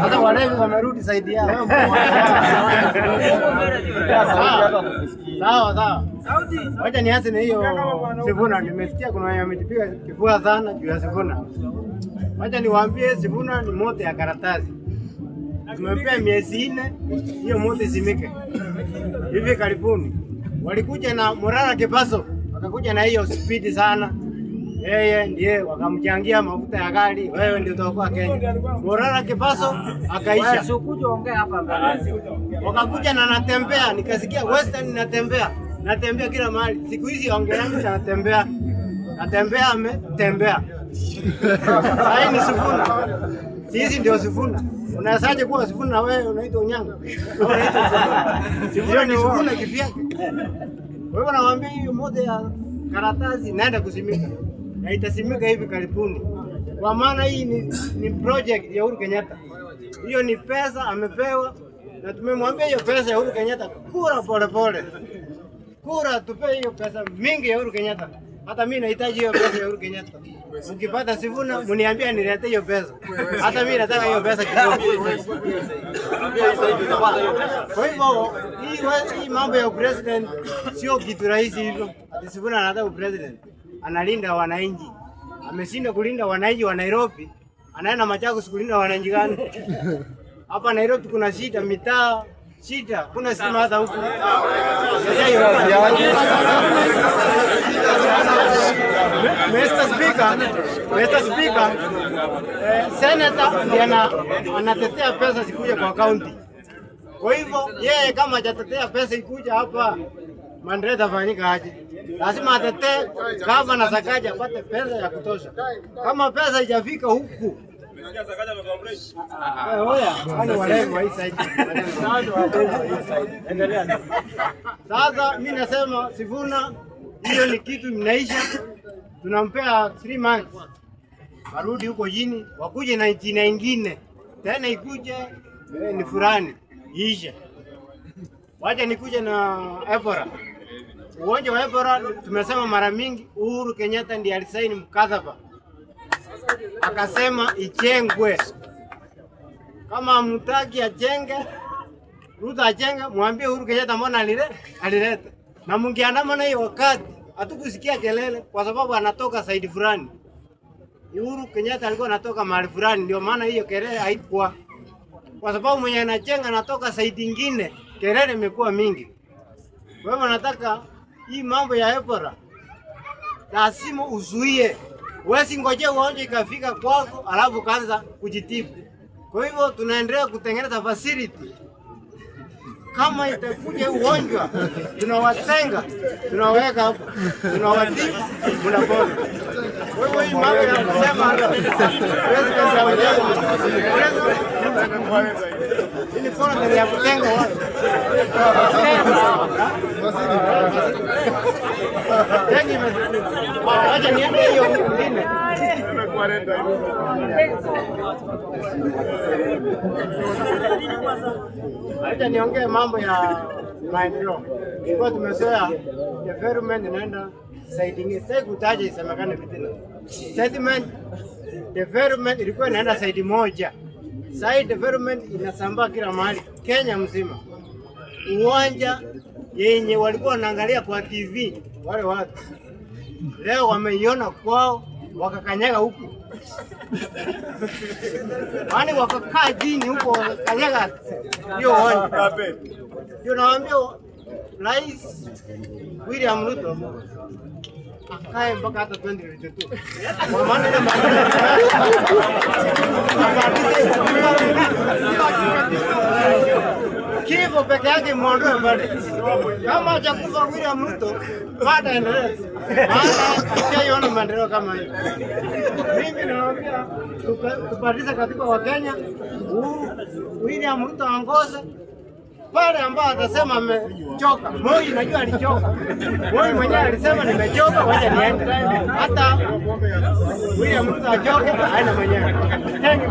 Sasa walevi wamerudi zaidi yao. Sawa. Wacha nianze na hiyo Sifuna. Nimesikia kuna wenye wamejipiga kifua sana juu ya Sifuna. Wacha niwaambie Sifuna ni moto ya karatasi. Tumempea miezi 4 hiyo moto isimike. Hivi karibuni walikuja na Morara Kipaso, wakakuja na hiyo speed sana. Yeye ndiye wakamchangia mafuta ya gari, wewe ndio utakuwa Kenya. Morara Kipaso akaisha. Sikuja ongea hapa mbele. Wakakuja na natembea, nikasikia Western natembea kila mahali. Siku hizi ongeangu natembea. Natembea ametembea. Hai ni Sifuna. Sisi ndio Sifuna. Unawezaje kuwa Sifuna na wewe unaitwa Onyango? Sifuna ni Sifuna kivyake. Kwa hivyo nawaambia hiyo moja ya karatasi naenda kusimika. Na itasimika hivi karibuni. Kwa maana hii ni project ya Uhuru Kenyatta. Hiyo ni pesa amepewa na tumemwambia hiyo pesa ya Uhuru Kenyatta kura pole. Kura tupe hiyo pesa mingi ya Uhuru Kenyatta. Hata mimi nahitaji hiyo pesa ya Uhuru Kenyatta. Ukipata Sifuna mniambia nilete hiyo pesa. Hata mimi nataka hiyo pesa kidogo. Kwa hivyo hii mambo ya president sio kitu rahisi hivyo. Ati Sifuna anataka president. Analinda wananchi. Ameshinda kulinda wananchi wa Nairobi. Anaenda Machakos kulinda wananchi gani? Hapa Nairobi kuna shida mitaa, shida kuna stima hata huko. Mr. Speaker, Senator ndiye anatetea pesa zikuja kwa county. Kwa hivyo yeye kama hajatetea pesa ikuja hapa Mandreta fanyika aje? Lazima atetee gavana Sakaja apate pesa ya kutosha. Kama pesa haijafika huku sasa mimi nasema Sifuna hiyo ni kitu inaisha. Tunampea 3 months. Warudi huko chini, wakuje na jina ingine. Tena ikuje ni fulani. Isha. Wacha nikuje na Ebola. Uwanja wa Ebola tumesema mara mingi Uhuru Kenyatta ndiye alisaini mkataba. Akasema ichengwe. Kama mtaki ajenge, Ruto ajenge, mwambie Uhuru Kenyatta mbona alileta. Na mungeandamana hiyo wakati hatukusikia kelele kwa sababu anatoka side fulani. Uhuru Kenyatta alikuwa anatoka mahali fulani, ndio maana hiyo kelele haikuwa. Kwa sababu mwenye anajenga anatoka side nyingine, kelele imekuwa mingi. Kwa hivyo nataka hii mambo ya Ebola lazima uzuie. Wewe ngoje uonje ikafika kwako alafu kaanza kujitibu. Kwa hivyo tunaendelea kutengeneza facility. Kama itakuja ugonjwa tunawatenga, tunaweka hapo, tunawatibu, tunapona. Kwa hivyo hii mambo ya kusema president ni kona ndio ya kutenga watu. Acha niende hiyo nyingine. Acha niongee mambo ya maendeleo. Kwa tumezoea development inaenda side nyingine. Sasa kutaja isemekane vitina. Statement development ilikuwa inaenda side moja. Side development inasambaa kila mahali Kenya mzima. Uwanja yenye walikuwa wanaangalia kwa TV wale watu leo wameiona kwao wakakanyaga huku. Wani wakakaa chini huko wakakanyaga hiyo uwanja. Ndio nawaambia Rais William Ruto akae mpaka hata 2022. Kwa maana ile kifo peke yake muondoe bali. Kama hajakufa William Ruto baada endelea. Maana hiyo maendeleo kama hiyo. Mimi naomba tupatize katiba wa Kenya. William Ruto aongoze pale ambao atasema amechoka. Moi najua alichoka. Moi mwenyewe alisema nimechoka, wacha niende. Hata William Ruto achoke aende mwenyewe. Thank you.